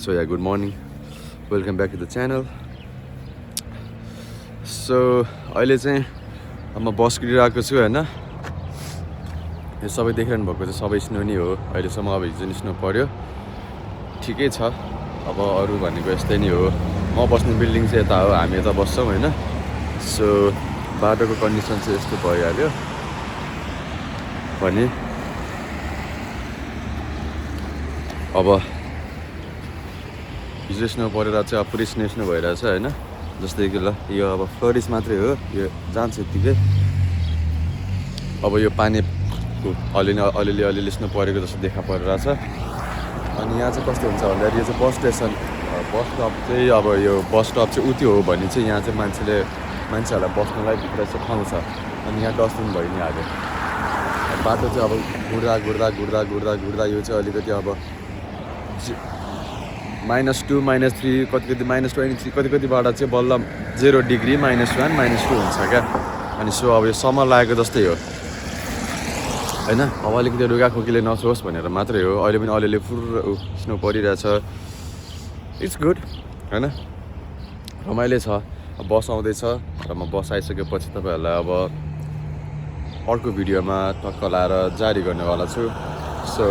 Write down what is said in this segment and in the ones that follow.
So yeah, good morning. Welcome back to the channel. So अहिले चाहिँ म बस कुदिरहेको छु हैन. यो सबै देखिरहनु भएको चाहिँ सबै स्नो नै हो. अहिलेसम्म अब हिजो स्नो पर्यो. ठिकै छ. अब अरु भनेको यस्तै नै हो. म बस्ने बिल्डिङ चाहिँ यता हो. हामी यता बस्छौं हैन. सो बाटोको कन्डिसन चाहिँ यस्तो भइहाल्यो. भने अब हिजो स्नो परेर चाहिँ अब पुरै स्नो भइरहेछ हैन. जस्तै कि ल यो अब फ्लरिस मात्रै हो. यो जान्छ यतिकै. अब यो पानीको अलिअलि स्नो परेको जस्तो देखा परिरहेछ. अनि यहाँ चाहिँ कस्तो हुन्छ भन्दाखेरि यो चाहिँ बस स्टेसन बस स्टप चाहिँ अब यो बस स्टप चाहिँ उति हो भने चाहिँ यहाँ चाहिँ मान्छेहरूलाई बस्नलाई भित्र चाहिँ ठाउँ छ. अनि यहाँ डस्टबिन भइ नै हाल्यो. बाटो चाहिँ अब गुड्दा यो चाहिँ अलिकति अब -2 -3 कति -23 कतिबाट चाहिँ बल्ल 0 डिग्री -1 -2 हुन्छ क्या. अनि सो अब यो समर लागेको जस्तै हो हैन. अब अलिकति रुगाखोकीले नछोस् भनेर मात्रै हो. अहिले पनि अलिअलि फुर स्नो परिरहेछ. इट्स गुड हैन. रमाइलो छ. बस आउँदैछ र म बस आइसकेपछि तपाईहरुलाई अब अर्को भिडियोमा टक्क लाएर जारी गर्नेवाला छु. सो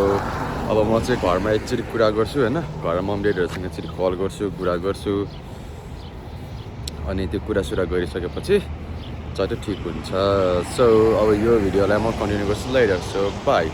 अब म चाहिँ घरमा एकचोटि कुरा गर्छु हैन. घरमा मम ड्याडीहरुसँग एकचोटि कल गर्छु, कुरा गर्छु. अनि त्यो कुरासुरा गरिसकेपछि चाहिँ ठिक हुन्छ. सो अब यो भिडियोलाई म कन्टिन्यू गर्छु later. So bye.